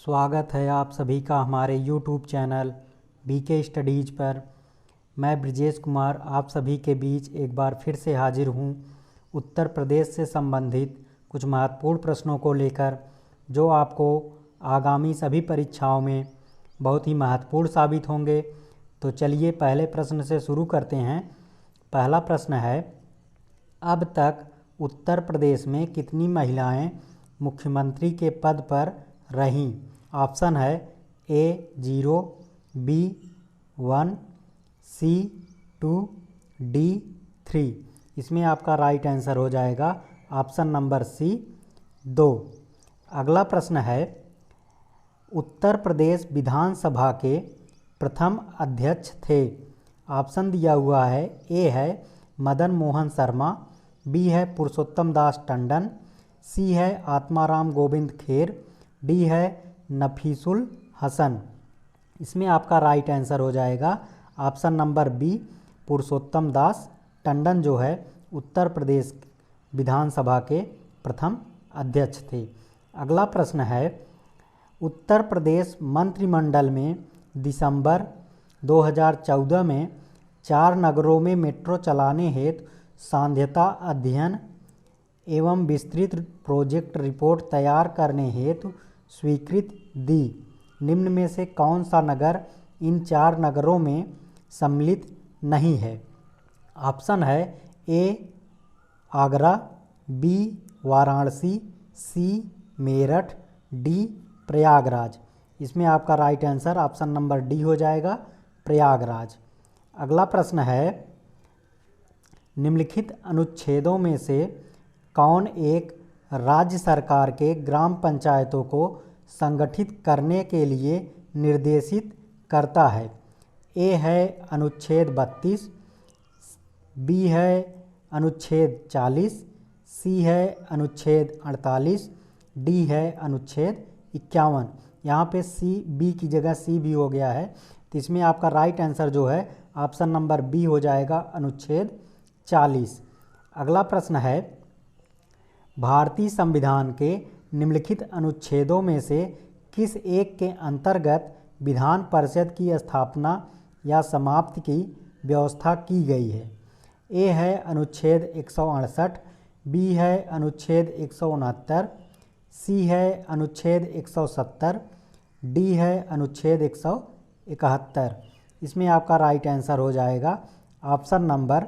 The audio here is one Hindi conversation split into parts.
स्वागत है आप सभी का हमारे YouTube चैनल BK स्टडीज़ पर। मैं ब्रिजेश कुमार आप सभी के बीच एक बार फिर से हाजिर हूँ उत्तर प्रदेश से संबंधित कुछ महत्वपूर्ण प्रश्नों को लेकर, जो आपको आगामी सभी परीक्षाओं में बहुत ही महत्वपूर्ण साबित होंगे। तो चलिए पहले प्रश्न से शुरू करते हैं। पहला प्रश्न है, अब तक उत्तर प्रदेश में कितनी महिलाएं मुख्यमंत्री के पद पर रहीं? ऑप्शन है A0, B1, C2, D3। इसमें आपका राइट आंसर हो जाएगा ऑप्शन नंबर C 2। अगला प्रश्न है, उत्तर प्रदेश विधानसभा के प्रथम अध्यक्ष थे। ऑप्शन दिया हुआ है, A है मदन मोहन शर्मा, B है पुरुषोत्तम दास टंडन, C है आत्माराम गोविंद खेर, D है नफीसुल हसन। इसमें आपका राइट आंसर हो जाएगा ऑप्शन नंबर B, पुरुषोत्तम दास टंडन जो है उत्तर प्रदेश विधानसभा के प्रथम अध्यक्ष थे। अगला प्रश्न है, उत्तर प्रदेश मंत्रिमंडल में दिसंबर 2014 में 4 नगरों में मेट्रो चलाने हेतु सांध्यता अध्ययन एवं विस्तृत प्रोजेक्ट रिपोर्ट तैयार करने हेतु स्वीकृति दी। निम्न में से कौन सा नगर इन 4 नगरों में सम्मिलित नहीं है? ऑप्शन है A Agra, B Varanasi, C Meerut, D Prayagraj. इसमें आपका right answer option number D हो जाएगा, प्रयागराज। अगला प्रश्न है, निम्नलिखित अनुच्छेदों में से कौन एक राज्य सरकार के ग्राम पंचायतों को संगठित करने के लिए निर्देशित करता है? A है अनुच्छेद 32, B है अनुच्छेद 40, C है अनुच्छेद 48, D है अनुच्छेद 51। यहाँ पे B की जगह C भी हो गया है, तो इसमें आपका राइट आंसर जो है ऑप्शन नंबर B हो जाएगा, अनुच्छेद 40। अगला प्रश्न है, भारतीय संविधान के निम्नलिखित अनुच्छेदों में से किस एक के अंतर्गत विधान परिषद की स्थापना या समाप्ति की व्यवस्था की गई है? A है अनुच्छेद 168, B है अनुच्छेद 169, C है अनुच्छेद 170, D है अनुच्छेद 171। इसमें आपका राइट आंसर हो जाएगा ऑप्शन नंबर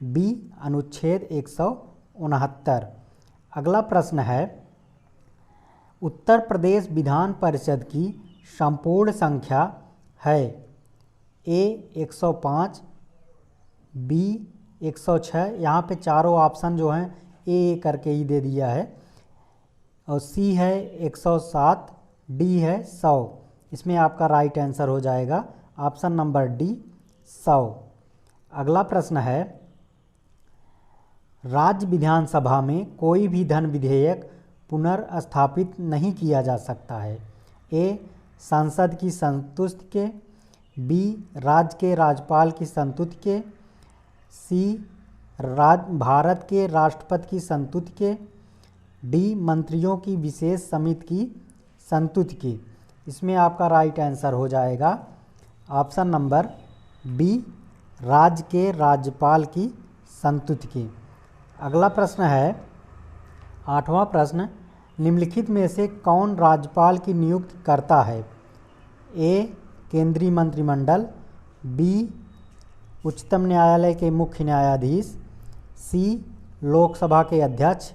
B, अनुच्छेद 169। अगला प्रश्न है, उत्तर प्रदेश विधान परिषद की संपूर्ण संख्या है? A 105, B 106, यहाँ पे चारों ऑप्शन जो हैं A करके ही दे दिया है, और C है 107, D है 100। इसमें आपका राइट आंसर हो जाएगा ऑप्शन नंबर D 100। अगला प्रश्न है, राज्य विधानसभा में कोई भी धन विधेयक पुनर्स्थापित नहीं किया जा सकता है? A संसद की संतुष्टि के, B राज्य के राज्यपाल की संतुष्टि के, C भारत के राष्ट्रपति की संतुष्टि के, D मंत्रियों की विशेष समिति की संतुष्टि की। इसमें आपका राइट आंसर हो जाएगा ऑप्शन नंबर B, राज्य के राज्यपाल की संतुष्टि की। अगला प्रश्न है, 8वां प्रश्न, निम्नलिखित में से कौन राज्यपाल की नियुक्ति करता है? A केंद्रीय मंत्रिमंडल, B उच्चतम न्यायालय के मुख्य न्यायाधीश, C लोकसभा के अध्यक्ष,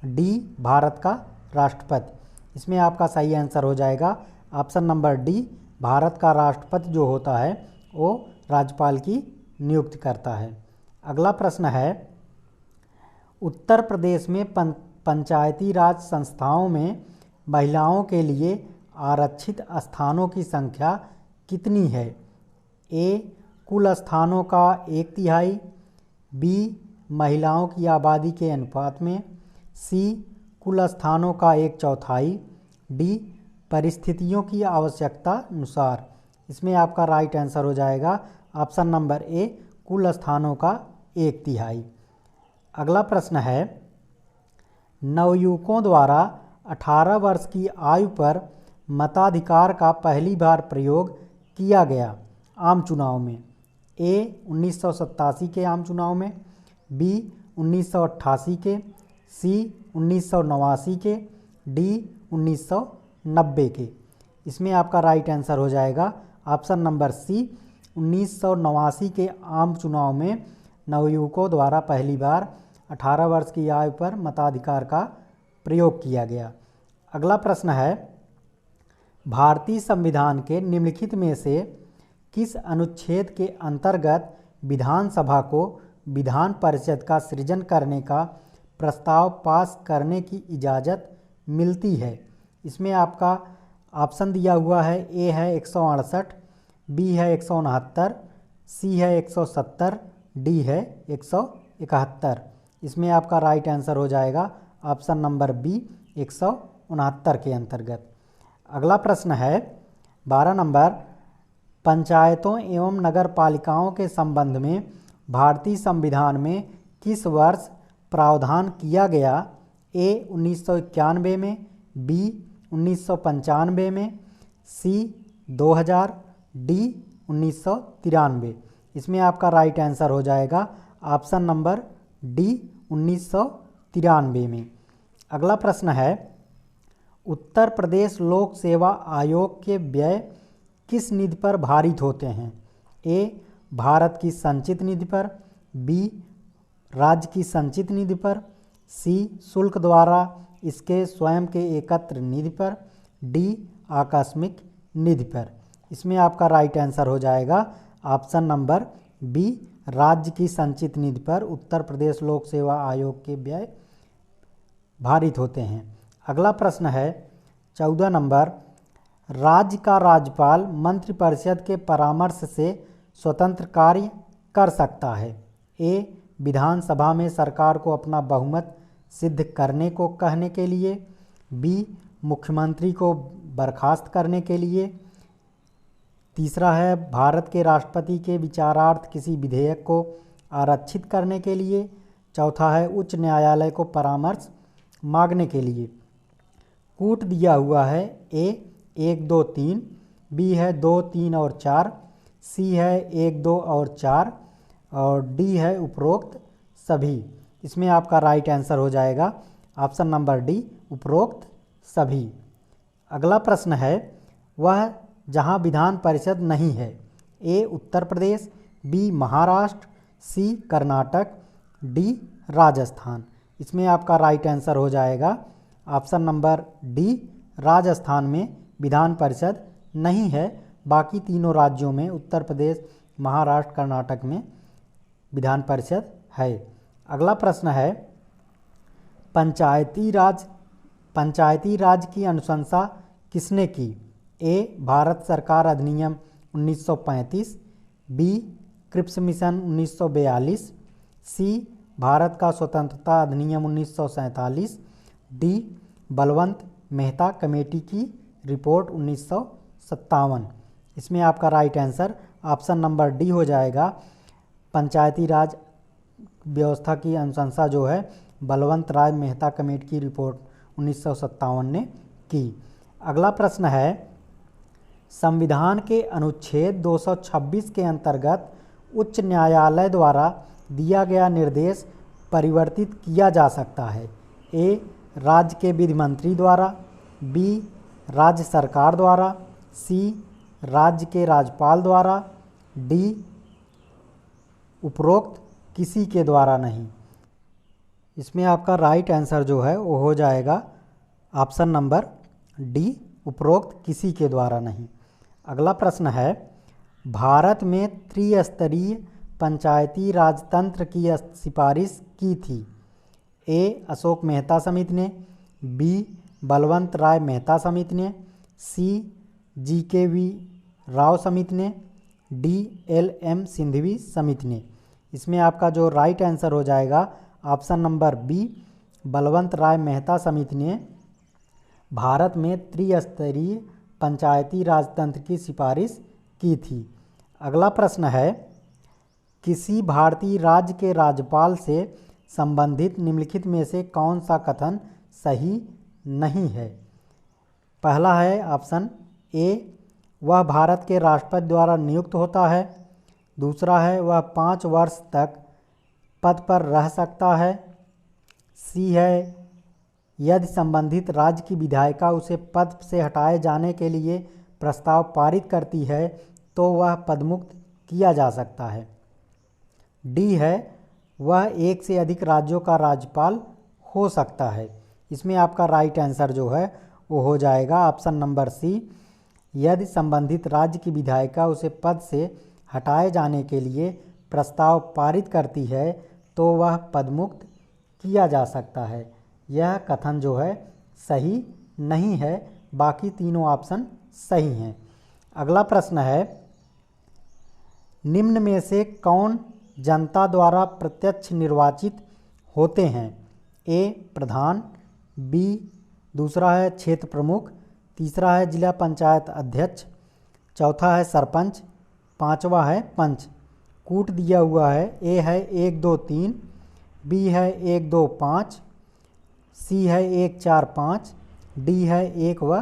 D भारत का राष्ट्रपति। इसमें आपका सही आंसर हो जाएगा ऑप्शन नंबर D, भारत का राष्ट्रपति जो होता है वो राज्यपाल की नियुक्ति करता है। अगला प्रश्न है, उत्तर प्रदेश में पंचायती राज संस्थाओं में महिलाओं के लिए आरक्षित स्थानों की संख्या कितनी है? A कुल स्थानों का 1/3, B महिलाओं की आबादी के अनुपात में, C कुल स्थानों का 1/4, D परिस्थितियों की आवश्यकता अनुसार। इसमें आपका राइट आंसर हो जाएगा ऑप्शन नंबर A, कुल स्थानों का 1/3। अगला प्रश्न है, नवयुवकों द्वारा 18 वर्ष की आयु पर मताधिकार का पहली बार प्रयोग किया गया आम चुनाव में? ए 1987 के आम चुनाव में, बी 1988 के, सी 1989 के, डी 1990 के। इसमें आपका राइट आंसर हो जाएगा ऑप्शन नंबर सी 1989 के आम चुनाव में नवयुवकों द्वारा पहली बार 18 वर्ष की आयु पर मताधिकार का प्रयोग किया गया। अगला प्रश्न है, भारतीय संविधान के निम्नलिखित में से किस अनुच्छेद के अंतर्गत विधानसभा को विधान परिषद का सृजन करने का प्रस्ताव पास करने की इजाज़त मिलती है? इसमें आपका ऑप्शन दिया हुआ है, ए है 168, बी है 169, सी है 170, डी है 171। इसमें आपका राइट आंसर हो जाएगा ऑप्शन नंबर बी 169 के अंतर्गत। अगला प्रश्न है 12 नंबर, पंचायतों एवं नगर पालिकाओं के संबंध में भारतीय संविधान में किस वर्ष प्रावधान किया गया? ए 1991 में, बी 1995 में, सी 2000, डी 1993। इसमें आपका राइट आंसर हो जाएगा ऑप्शन नंबर डी 1993 में। अगला प्रश्न है, उत्तर प्रदेश लोक सेवा आयोग के व्यय किस निधि पर भारित होते हैं? ए भारत की संचित निधि पर, बी राज्य की संचित निधि पर, सी शुल्क द्वारा इसके स्वयं के एकत्र निधि पर, डी आकस्मिक निधि पर। इसमें आपका राइट आंसर हो जाएगा ऑप्शन नंबर बी राज्य की संचित निधि पर उत्तर प्रदेश लोक सेवा आयोग के व्यय भारित होते हैं। अगला प्रश्न है 14 नंबर, राज्य का राज्यपाल मंत्रिपरिषद के परामर्श से स्वतंत्र कार्य कर सकता है? ए विधानसभा में सरकार को अपना बहुमत सिद्ध करने को कहने के लिए, बी मुख्यमंत्री को बर्खास्त करने के लिए, तीसरा है भारत के राष्ट्रपति के विचारार्थ किसी विधेयक को आरक्षित करने के लिए, चौथा है उच्च न्यायालय को परामर्श मांगने के लिए। कूट दिया हुआ है, ए 1, 2, 3, बी है 2, 3 और 4, सी है 1, 2 और 4 और डी है उपरोक्त सभी। इसमें आपका राइट आंसर हो जाएगा ऑप्शन नंबर डी उपरोक्त सभी। अगला प्रश्न है, वह जहां विधान परिषद नहीं है? ए उत्तर प्रदेश, बी महाराष्ट्र, सी कर्नाटक, डी राजस्थान। इसमें आपका राइट आंसर हो जाएगा ऑप्शन नंबर डी राजस्थान में विधान परिषद नहीं है। बाकी तीनों राज्यों में उत्तर प्रदेश, महाराष्ट्र, कर्नाटक में विधान परिषद है। अगला प्रश्न है, पंचायती राज की अनुशंसा किसने की? ए भारत सरकार अधिनियम 1935, बी क्रिप्स मिशन 1942, सी भारत का स्वतंत्रता अधिनियम 1947, डी बलवंत मेहता कमेटी की रिपोर्ट 1957। इसमें आपका right answer option number D हो जाएगा। पंचायती राज व्यवस्था की अनुशंसा जो है बलवंत राय मेहता कमेटी की रिपोर्ट 1957 ने की। अगला प्रश्न है, संविधान के अनुच्छेद 226 के अंतर्गत उच्च न्यायालय द्वारा दिया गया निर्देश परिवर्तित किया जा सकता है? ए राज्य के विधि मंत्री द्वारा, बी राज्य सरकार द्वारा, सी राज्य के राज्यपाल द्वारा, डी उपरोक्त किसी के द्वारा नहीं। इसमें आपका राइट आंसर जो है वो हो जाएगा ऑप्शन नंबर डी उपरोक्त किसी के द्वारा नहीं। अगला प्रश्न है, भारत में त्रिस्तरीय पंचायती राजतंत्र की सिफारिश की थी? ए अशोक मेहता समिति ने, बी बलवंत राय मेहता समिति ने, सी GKV राव समिति ने, डी LM सिंघवी समिति ने। इसमें आपका जो राइट आंसर हो जाएगा ऑप्शन नंबर बी बलवंत राय मेहता समिति ने भारत में त्रिस्तरीय पंचायती राजतंत्र की सिफारिश की थी। अगला प्रश्न है, किसी भारतीय राज्य के राज्यपाल से संबंधित निम्नलिखित में से कौन सा कथन सही नहीं है? पहला है ऑप्शन ए, वह भारत के राष्ट्रपति द्वारा नियुक्त होता है। दूसरा है वह 5 वर्ष तक पद पर रह सकता है। सी है, यदि संबंधित राज्य की विधायिका उसे पद से हटाए जाने के लिए प्रस्ताव पारित करती है तो वह पदमुक्त किया जा सकता है। डी है, वह एक से अधिक राज्यों का राज्यपाल हो सकता है। इसमें आपका राइट आंसर जो है वो हो जाएगा ऑप्शन नंबर सी, यदि संबंधित राज्य की विधायिका उसे पद से हटाए जाने के लिए प्रस्ताव पारित करती है तो वह पदमुक्त किया जा सकता है। यह कथन जो है सही नहीं है, बाकी तीनों ऑप्शन सही हैं। अगला प्रश्न है, निम्न में से कौन जनता द्वारा प्रत्यक्ष निर्वाचित होते हैं? ए प्रधान, बी दूसरा है क्षेत्र प्रमुख, तीसरा है जिला पंचायत अध्यक्ष, चौथा है सरपंच, पांचवा है पंच। कूट दिया हुआ है, ए है 1 2 3, बी है 1 2 5, सी है 1 4 5, डी है 1 व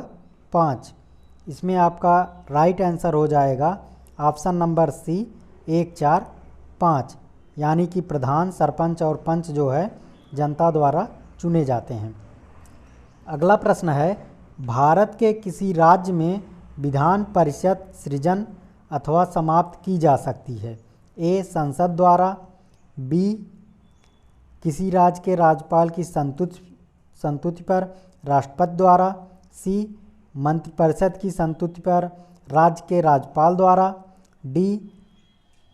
5। इसमें आपका राइट आंसर हो जाएगा ऑप्शन नंबर सी 1 4 5, यानी कि प्रधान, सरपंच और पंच जो है जनता द्वारा चुने जाते हैं। अगला प्रश्न है, भारत के किसी राज्य में विधान परिषद सृजन अथवा समाप्त की जा सकती है? ए संसद द्वारा, बी किसी राज्य के राज्यपाल की संतुति पर राष्ट्रपति द्वारा, सी मंत्रिपरिषद की संतुति पर राज्य के राज्यपाल द्वारा, डी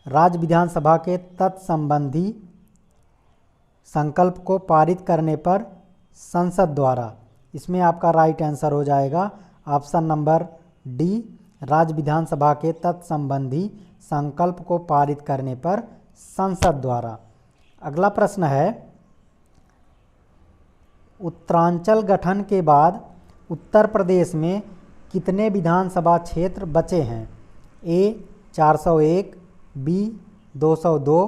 राज्य विधानसभा के तत्संबंधी संकल्प को पारित करने पर संसद द्वारा। इसमें आपका राइट आंसर हो जाएगा ऑप्शन नंबर डी, राज्य विधानसभा के तत्संबंधी संकल्प को पारित करने पर संसद द्वारा। अगला प्रश्न है, उत्तरांचल गठन के बाद उत्तर प्रदेश में कितने विधानसभा क्षेत्र बचे हैं? ए 401, बी 202,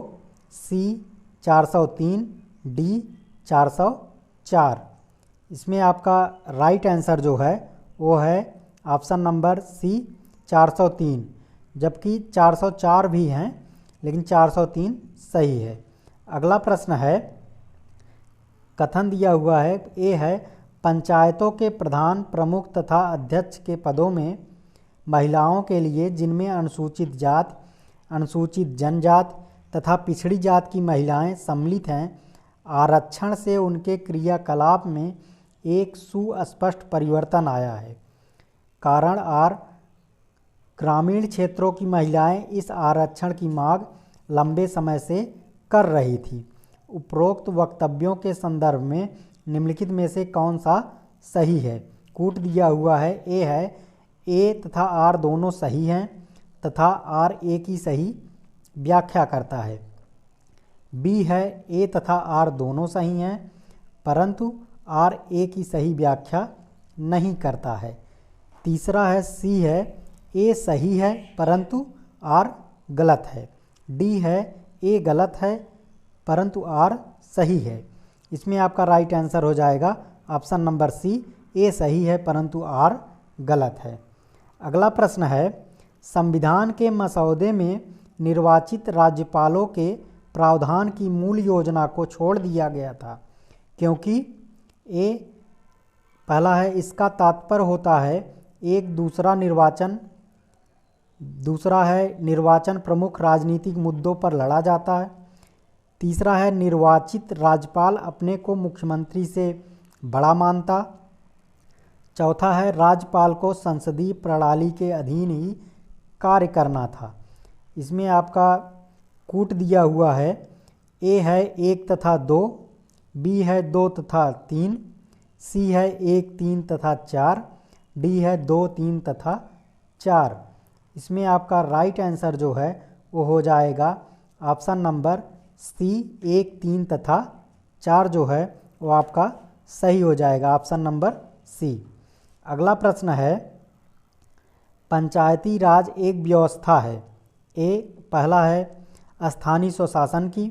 सी 403, डी 404। इसमें आपका राइट आंसर जो है वो है ऑप्शन नंबर सी 403, जबकि 404 भी हैं लेकिन 403 सही है। अगला प्रश्न है, कथन दिया हुआ है, ए है पंचायतों के प्रधान, प्रमुख तथा अध्यक्ष के पदों में महिलाओं के लिए जिनमें अनुसूचित जाति, अनुसूचित जनजाति तथा पिछड़ी जाति की महिलाएं सम्मिलित हैं, आरक्षण से उनके क्रियाकलाप में एक सुस्पष्ट परिवर्तन आया है। कारण आर, ग्रामीण क्षेत्रों की महिलाएं इस आरक्षण की मांग लंबे समय से कर रही थी। उपरोक्त वक्तव्यों के संदर्भ में निम्नलिखित में से कौन सा सही है? कूट दिया हुआ है, ए है ए तथा आर दोनों सही हैं तथा आर ए की सही व्याख्या करता है। बी है ए तथा आर दोनों सही हैं परंतु आर ए की सही व्याख्या नहीं करता है। तीसरा है सी है ए सही है परंतु आर गलत है। डी है ए गलत है परंतु आर सही है। इसमें आपका राइट आंसर हो जाएगा ऑप्शन नंबर सी, ए सही है परंतु आर गलत है। अगला प्रश्न है, संविधान के मसौदे में निर्वाचित राज्यपालों के प्रावधान की मूल योजना को छोड़ दिया गया था क्योंकि ए पहला है इसका तात्पर्य होता है एक दूसरा निर्वाचन, दूसरा है निर्वाचन प्रमुख राजनीतिक मुद्दों पर लड़ा जाता है, तीसरा है निर्वाचित राज्यपाल अपने को मुख्यमंत्री से बड़ा मानता, चौथा है राज्यपाल को संसदीय प्रणाली के अधीन ही कार्य करना था। इसमें आपका कूट दिया हुआ है, ए है 1 तथा 2, बी है 2 तथा 3, सी है 1 3 तथा 4, डी है 2 3 तथा 4। इसमें आपका राइट आंसर जो है वो हो जाएगा ऑप्शन नंबर सी 1 3 तथा 4 जो है वो आपका सही हो जाएगा ऑप्शन नंबर सी। अगला प्रश्न है, पंचायती राज एक व्यवस्था है। ए पहला है स्थानीय स्वशासन की,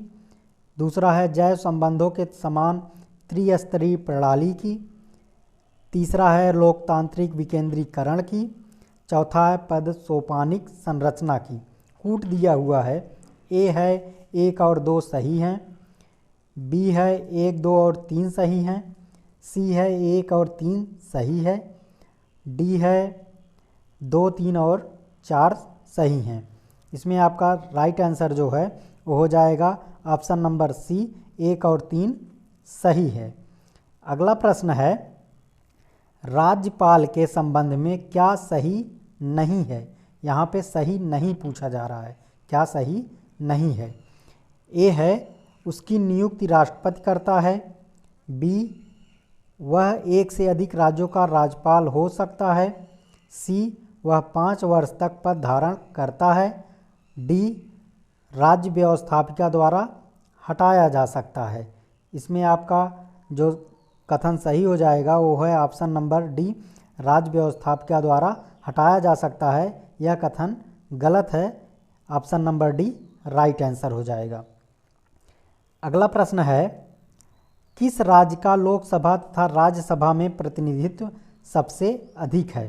दूसरा है जैव संबंधों के समान त्रिस्तरीय प्रणाली की, तीसरा है लोकतांत्रिक विकेंद्रीकरण की। चौथा है पद सोपानिक संरचना की। कूट दिया हुआ है। ए है 1 और 2 सही हैं, बी है 1, 2 और 3 सही हैं, सी है 1 और 3 सही है, डी है 2, 3 और 4 सही हैं। इसमें आपका राइट आंसर जो है वो हो जाएगा ऑप्शन नंबर सी, 1 और 3 सही है। अगला प्रश्न है राज्यपाल के संबंध में क्या सही नहीं है। यहाँ पे सही नहीं पूछा जा रहा है, क्या सही नहीं है। ए है उसकी नियुक्ति राष्ट्रपति करता है, बी वह 1 से अधिक राज्यों का राज्यपाल हो सकता है, सी वह 5 वर्ष तक पद धारण करता है, डी राज्य व्यवस्थापिका द्वारा हटाया जा सकता है। इसमें आपका जो कथन सही हो जाएगा वो है ऑप्शन नंबर डी, राज्य व्यवस्थापिका द्वारा हटाया जा सकता है। यह कथन गलत है, option number D right answer हो जाएगा। अगला प्रश्न है किस राज्य का लोकसभा तथा राज्यसभा में प्रतिनिधित्व सबसे अधिक है।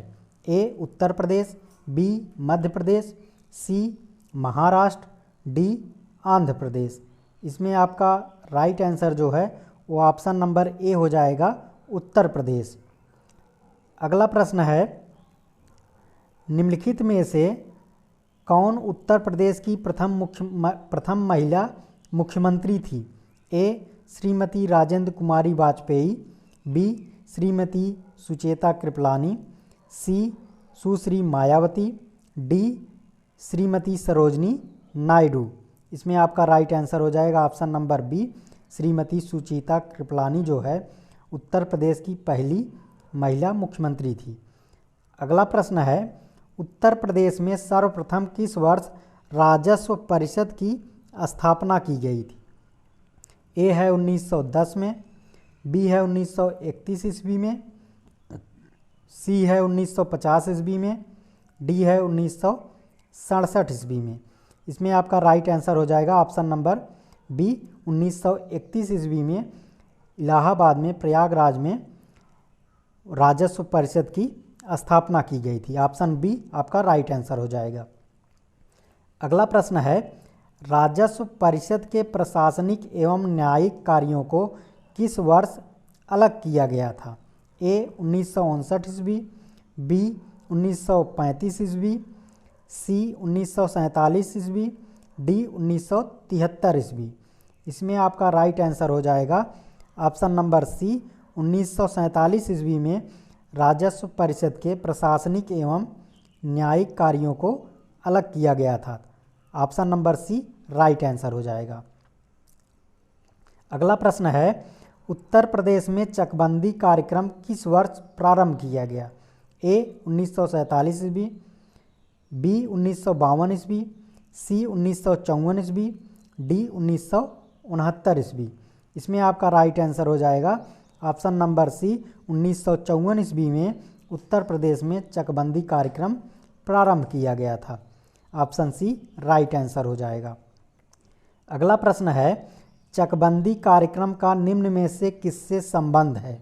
ए उत्तर प्रदेश, बी मध्य प्रदेश, सी महाराष्ट्र, डी आंध्र प्रदेश। इसमें आपका राइट आंसर जो है वो ऑप्शन नंबर ए हो जाएगा, उत्तर प्रदेश। अगला प्रश्न है निम्नलिखित में से कौन उत्तर प्रदेश की प्रथम महिला मुख्यमंत्री थी। A Shrimati Rajendra Kumari Vajpayee, B Shrimati Sucheta Kripalani, C Sushri Mayawati, D Shrimati Sarojini Naidu. इसमें आपका राइट आंसर हो जाएगा option number B, Shrimati Sucheta Kripalani जो है उत्तर प्रदेश की पहली महिला मुख्यमंत्री थी। अगला प्रश्न है उत्तर प्रदेश में सर्वप्रथम किस वर्ष राजस्व परिषद की स्थापना की गई थी। ए है 1910 में, बी है 1931 ईस्वी में, सी है 1950 ईस्वी में, डी है 1967 ईस्वी में। इसमें आपका राइट आंसर हो जाएगा ऑप्शन नंबर बी, 1931 ईस्वी में इलाहाबाद में प्रयागराज में राजस्व परिषद की स्थापना की गई थी। ऑप्शन बी आपका राइट आंसर हो जाएगा। अगला प्रश्न है राजस्व परिषद के प्रशासनिक एवं न्यायिक कार्यों को किस वर्ष अलग किया गया था। ए 1959 ईस्वी, बी 1935 ईस्वी, सी 1947 ईस्वी, डी 1973 ईस्वी। इसमें आपका राइट आंसर हो जाएगा ऑप्शन नंबर सी, 1947 ईस्वी में राजस्व परिषद के प्रशासनिक एवं न्यायिक कार्यों को अलग किया गया था। Option number C right answer हो जाएगा। अगला प्रश्न है उत्तर प्रदेश में चकबंदी कार्यक्रम किस वर्ष प्रारंभ किया गया। ए 1947 ईस्वी, बी 1952 ईस्वी, सी 1954 ईस्वी, डी 1969 ईस्वी। इसमें आपका राइट आंसर हो जाएगा ऑप्शन नंबर सी, 1954 ईस्वी में उत्तर प्रदेश में चकबंदी कार्यक्रम प्रारंभ किया गया था। ऑप्शन सी राइट आंसर हो जाएगा। अगला प्रश्न है चकबंदी कार्यक्रम का निम्न में से किससे संबंध है।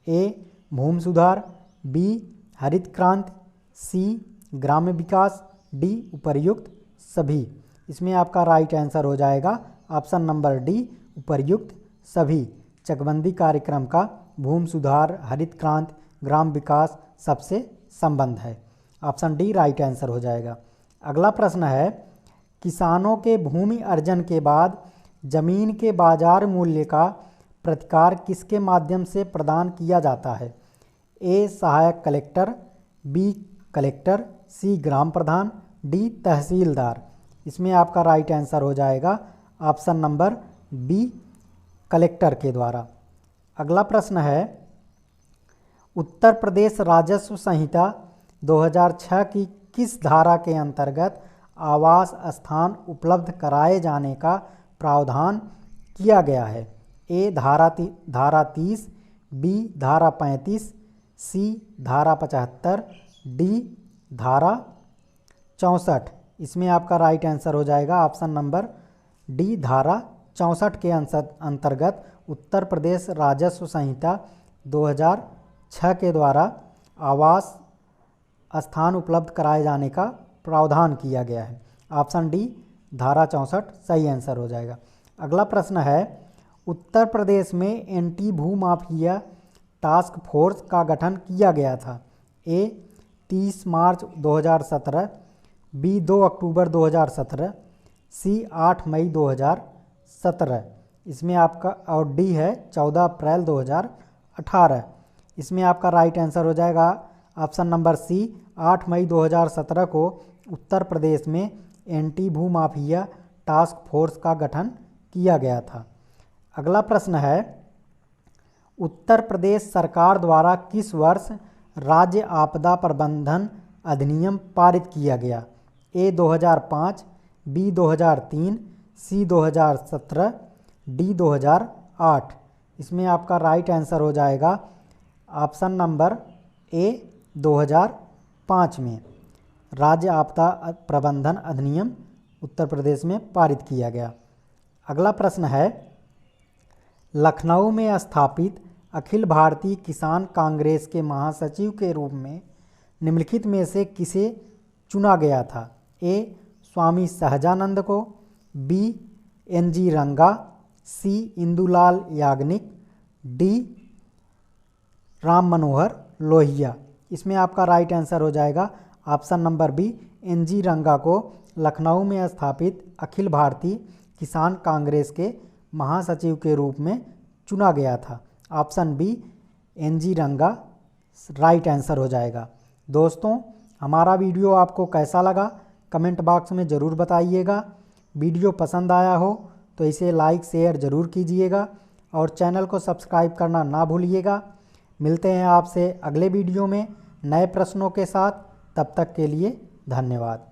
ए भूमि सुधार, बी हरित क्रांति, सी ग्राम्य विकास, डी उपर्युक्त सभी। इसमें आपका राइट आंसर हो जाएगा ऑप्शन नंबर डी, उपर्युक्त सभी। चकबंदी कार्यक्रम का भूमि सुधार, हरित क्रांति, ग्राम विकास सबसे संबंध है। ऑप्शन डी राइट आंसर हो जाएगा। अगला प्रश्न है किसानों के भूमि अर्जन के बाद जमीन के बाजार मूल्य का प्रतिकार किसके माध्यम से प्रदान किया जाता है। ए सहायक कलेक्टर, बी कलेक्टर, सी ग्राम प्रधान, डी तहसीलदार। इसमें आपका राइट आंसर हो जाएगा ऑप्शन नंबर बी, कलेक्टर के द्वारा। अगला प्रश्न है उत्तर प्रदेश राजस्व संहिता 2006 की किस धारा के अंतर्गत आवास स्थान उपलब्ध कराए जाने का प्रावधान किया गया है। ए धारा 30, बी धारा 35, सी धारा 75, डी धारा 64। इसमें आपका राइट आंसर हो जाएगा ऑप्शन नंबर डी, धारा 64 के अंतर्गत उत्तर प्रदेश राजस्व संहिता 6 के द्वारा आवास स्थान उपलब्ध कराए जाने का प्रावधान किया गया है। ऑप्शन डी धारा 64 सही आंसर हो जाएगा। अगला प्रश्न है, उत्तर प्रदेश में एंटी भूमाफिया टास्क फोर्स का गठन किया गया था। ए 30 मार्च 2017, बी 2 अक्टूबर 2017, सी 8 मई 2017। इसमें आपका और डी है 14 अप्रैल 2018। इसमें आपका राइट आंसर हो जाएगा ऑप्शन नंबर सी 8 मई 2017 को उत्तर प्रदेश में एंटी भूमाफिया टास्क फोर्स का गठन किया गया था। अगला प्रश्न है, उत्तर प्रदेश सरकार द्वारा किस वर्ष राज्य आपदा प्रबंधन अधिनियम पारित किया गया? ए 2005, बी 2003, सी 2017, डी 2008। इसमें आपका राइट आंसर हो जाएगा ऑप्शन नंबर ए 2005 में राज्य आपदा प्रबंधन अधिनियम उत्तर प्रदेश में पारित किया गया। अगला प्रश्न है, लखनऊ में स्थापित अखिल भारतीय किसान कांग्रेस के महासचिव के रूप में निम्नलिखित में से किसे चुना गया था? ए स्वामी सहजानंद को, बी एन.जी. रंगा, सी इंदुलाल याग्निक, डी राम मनोहर लोहिया। इसमें आपका राइट आंसर हो जाएगा ऑप्शन नंबर बी एन.जी. रंगा को लखनऊ में स्थापित अखिल भारतीय किसान कांग्रेस के महासचिव के रूप में चुना गया था। Option B N G. Ranga right answer हो जाएगा। दोस्तों, हमारा वीडियो आपको कैसा लगा कमेंट बॉक्स में ज़रूर बताइएगा। वीडियो पसंद आया हो तो इसे लाइक शेयर ज़रूर कीजिएगा और चैनल को सब्सक्राइब करना ना भूलिएगा। मिलते हैं आपसे अगले वीडियो में नए प्रश्नों के साथ। तब तक के लिए धन्यवाद।